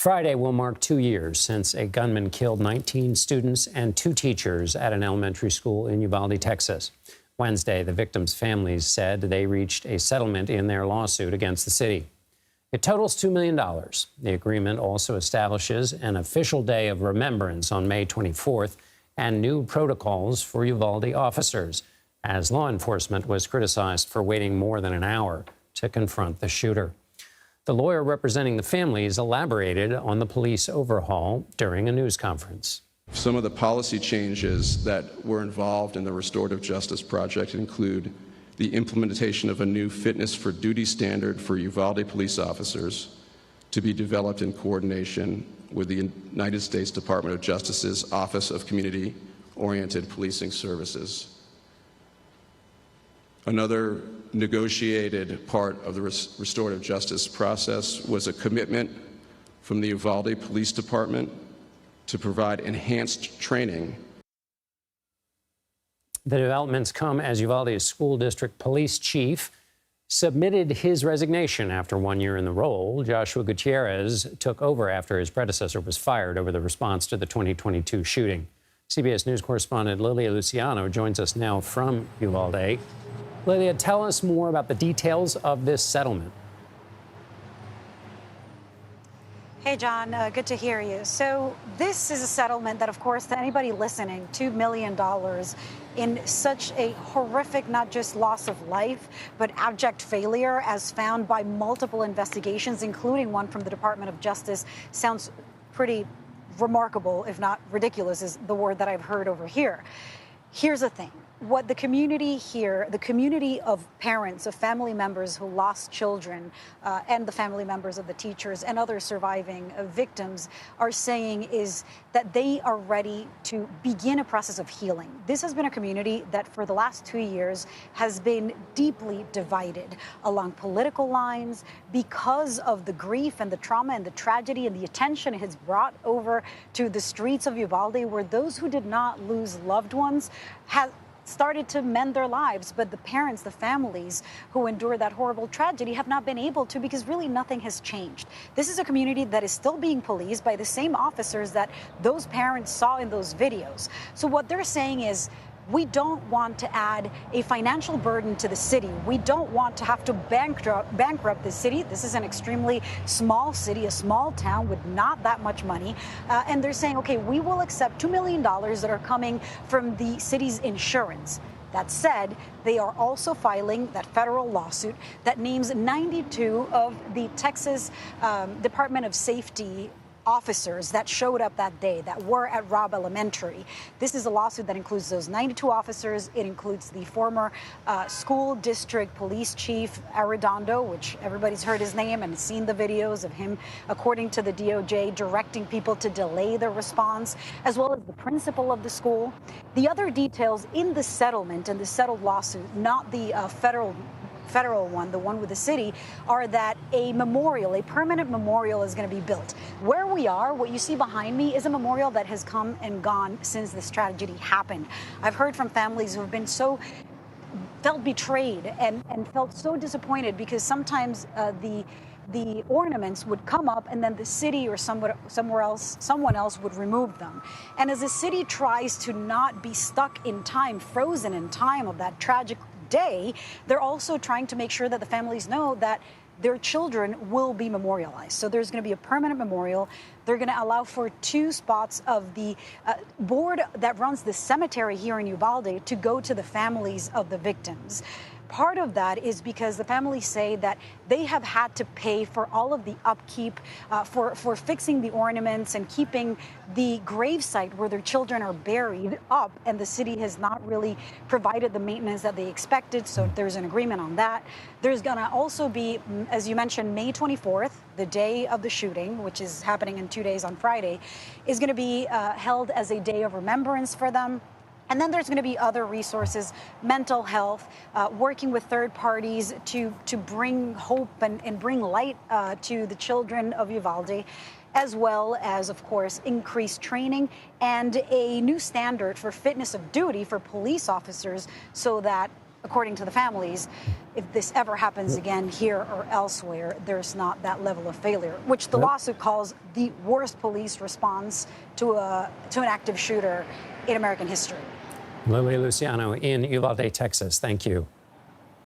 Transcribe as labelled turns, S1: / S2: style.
S1: Friday will mark 2 years since a gunman killed 19 students and 2 teachers at an elementary school in Uvalde, Texas. Wednesday, the victims' families said they reached a settlement in their lawsuit against the city. It totals $2 million. The agreement also establishes an official day of remembrance on May 24th and new protocols for Uvalde officers, as law enforcement was criticized for waiting more than an hour to confront the shooter. The lawyer representing the families elaborated on the police overhaul during a news conference.
S2: Some of the policy changes that were involved in the Restorative Justice Project include the implementation of a new fitness for duty standard for Uvalde police officers to be developed in coordination with the United States Department of Justice's Office of Community-Oriented Policing Services. Another negotiated part of the restorative justice process was a commitment from the Uvalde Police Department to provide enhanced training.
S1: The developments come as Uvalde's school district police chief submitted his resignation after 1 year in the role. Joshua Gutierrez took over after his predecessor was fired over the response to the 2022 shooting. CBS News correspondent Lilia Luciano joins us now from Uvalde. Lilia, tell us more about the details of this settlement.
S3: Hey, John, good to hear you. So this is a settlement that, of course, to anybody listening, $2 million in such a horrific, not just loss of life, but abject failure, as found by multiple investigations, including one from the Department of Justice, sounds pretty remarkable, if not ridiculous, is the word that I've heard over here. Here's the thing. What the community here, the community of parents, of family members who lost children, and the family members of the teachers and other surviving victims are saying is that they are ready to begin a process of healing. This has been a community that for the last 2 years has been deeply divided along political lines because of the grief and the trauma and the tragedy and the attention it has brought over to the streets of Uvalde, where those who did not lose loved ones have started to mend their lives, but the parents, the families who endured that horrible tragedy have not been able to, because really nothing has changed. This is a community that is still being policed by the same officers that those parents saw in those videos. So what they're saying is, we don't want to add a financial burden to the city. We don't want to have to bankrupt the city. This is an extremely small city, a small town with not that much money. And they're saying, okay, we will accept $2 million that are coming from the city's insurance. That said, they are also filing that federal lawsuit that names 92 of the Texas Department of Safety officers that showed up that day, that were at Robb Elementary. This is a lawsuit that includes those 92 officers. It includes the former school district police chief, Arredondo, which everybody's heard his name and seen the videos of him, according to the DOJ, directing people to delay their response, as well as the principal of the school. The other details in the settlement and the settled lawsuit, not the federal one, the one with the city, are that a memorial, a permanent memorial is going to be built. Where we are, what you see behind me, is a memorial that has come and gone since this tragedy happened. I've heard from families who have been felt betrayed and felt so disappointed because sometimes the ornaments would come up and then the city or someone else would remove them. And as the city tries to not be stuck in time, frozen in time of that tragic day, they're also trying to make sure that the families know that their children will be memorialized. So there's going to be a permanent memorial. They're going to allow for 2 spots of the board that runs the cemetery here in Uvalde to go to the families of the victims. Part of that is because the families say that they have had to pay for all of the upkeep, for fixing the ornaments and keeping the gravesite where their children are buried up, and the city has not really provided the maintenance that they expected, so there's an agreement on that. There's going to also be, as you mentioned, May 24th, the day of the shooting, which is happening in 2 days on Friday, is going to be held as a day of remembrance for them. And then there's going to be other resources, mental health, working with third parties to bring hope and bring light to the children of Uvalde, as well as, of course, increased training and a new standard for fitness of duty for police officers so that according to the families, if this ever happens again here or elsewhere, there's not that level of failure, which the lawsuit calls the worst police response to an active shooter in American history.
S1: Lilia Luciano in Uvalde, Texas. Thank you.